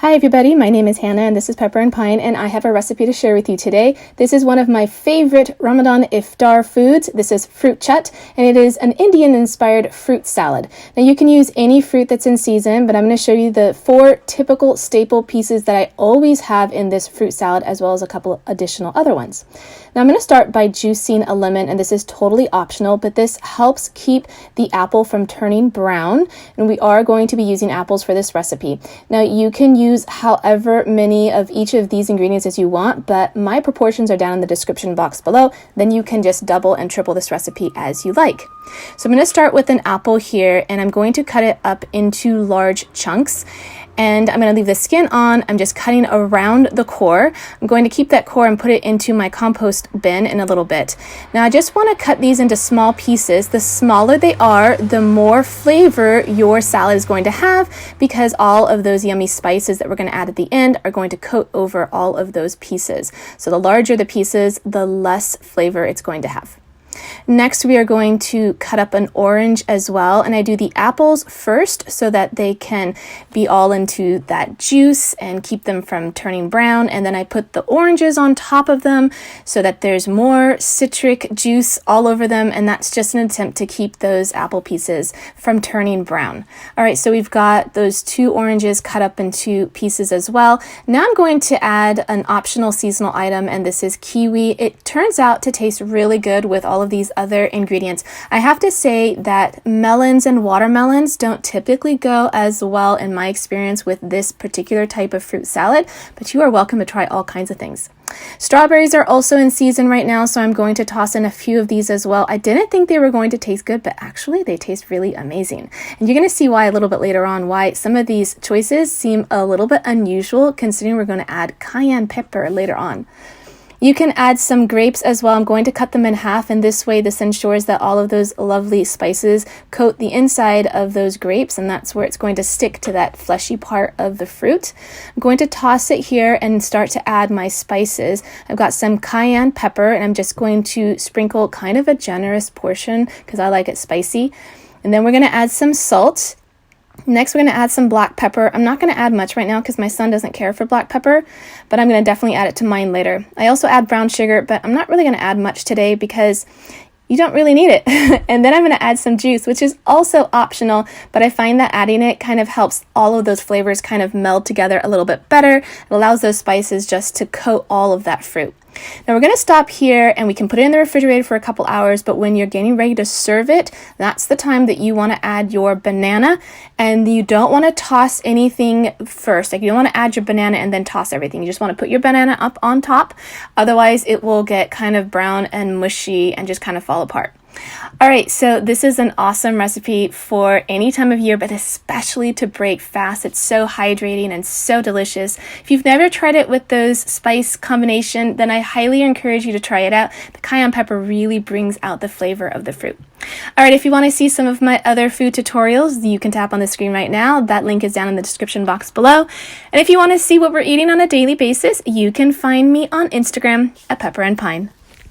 Hi everybody, my name is Hannah and this is Pepper and Pine and I have a recipe to share with you today. This is one of my favorite Ramadan iftar foods. This is fruit chaat and it is an Indian inspired fruit salad. Now you can use any fruit that's in season, but I'm going to show you the 4 typical staple pieces that I always have in this fruit salad as well as a couple additional other ones. Now I'm going to start by juicing a lemon, and this is totally optional, but this helps keep the apple from turning brown, and we are going to be using apples for this recipe. Now you can use however many of each of these ingredients as you want, but my proportions are down in the description box below. Then you can just double and triple this recipe as you like. So I'm going to start with an apple here, and I'm going to cut it up into large chunks. And I'm going to leave the skin on. I'm just cutting around the core. I'm going to keep that core and put it into my compost bin in a little bit. Now I just want to cut these into small pieces. The smaller they are, the more flavor your salad is going to have, because all of those yummy spices that we're going to add at the end are going to coat over all of those pieces. So the larger the pieces, the less flavor it's going to have. Next, we are going to cut up an orange as well, and I do the apples first so that they can be all into that juice and keep them from turning brown, and then I put the oranges on top of them so that there's more citric juice all over them, and that's just an attempt to keep those apple pieces from turning brown. All right, so we've got those 2 oranges cut up into pieces as well. Now I'm going to add an optional seasonal item, and this is kiwi. It turns out to taste really good with all of these other ingredients. I have to say that melons and watermelons don't typically go as well in my experience with this particular type of fruit salad, but you are welcome to try all kinds of things. Strawberries are also in season right now, so I'm going to toss in a few of these as well. I didn't think they were going to taste good, but actually they taste really amazing. And you're going to see why a little bit later on, why some of these choices seem a little bit unusual considering we're going to add cayenne pepper later on. You can add some grapes as well. I'm going to cut them in half, and this way this ensures that all of those lovely spices coat the inside of those grapes, and that's where it's going to stick to that fleshy part of the fruit. I'm going to toss it here and start to add my spices. I've got some cayenne pepper, and I'm just going to sprinkle kind of a generous portion because I like it spicy. And then we're going to add some salt. Next, we're going to add some black pepper. I'm not going to add much right now because my son doesn't care for black pepper, but I'm going to definitely add it to mine later. I also add brown sugar, but I'm not really going to add much today because you don't really need it. And then I'm going to add some juice, which is also optional, but I find that adding it kind of helps all of those flavors kind of meld together a little bit better. It allows those spices just to coat all of that fruit. Now we're going to stop here, and we can put it in the refrigerator for a couple hours, but when you're getting ready to serve it, that's the time that you want to add your banana, and you don't want to toss anything first. Like, you don't want to add your banana and then toss everything. You just want to put your banana up on top. Otherwise it will get kind of brown and mushy and just kind of fall apart. All right, so this is an awesome recipe for any time of year, but especially to break fast. It's so hydrating and so delicious. If you've never tried it with those spice combination, then I highly encourage you to try it out. The cayenne pepper really brings out the flavor of the fruit. All right, if you want to see some of my other food tutorials, you can tap on the screen right now. That link is down in the description box below. And if you want to see what we're eating on a daily basis, you can find me on Instagram at Pepper and Pine.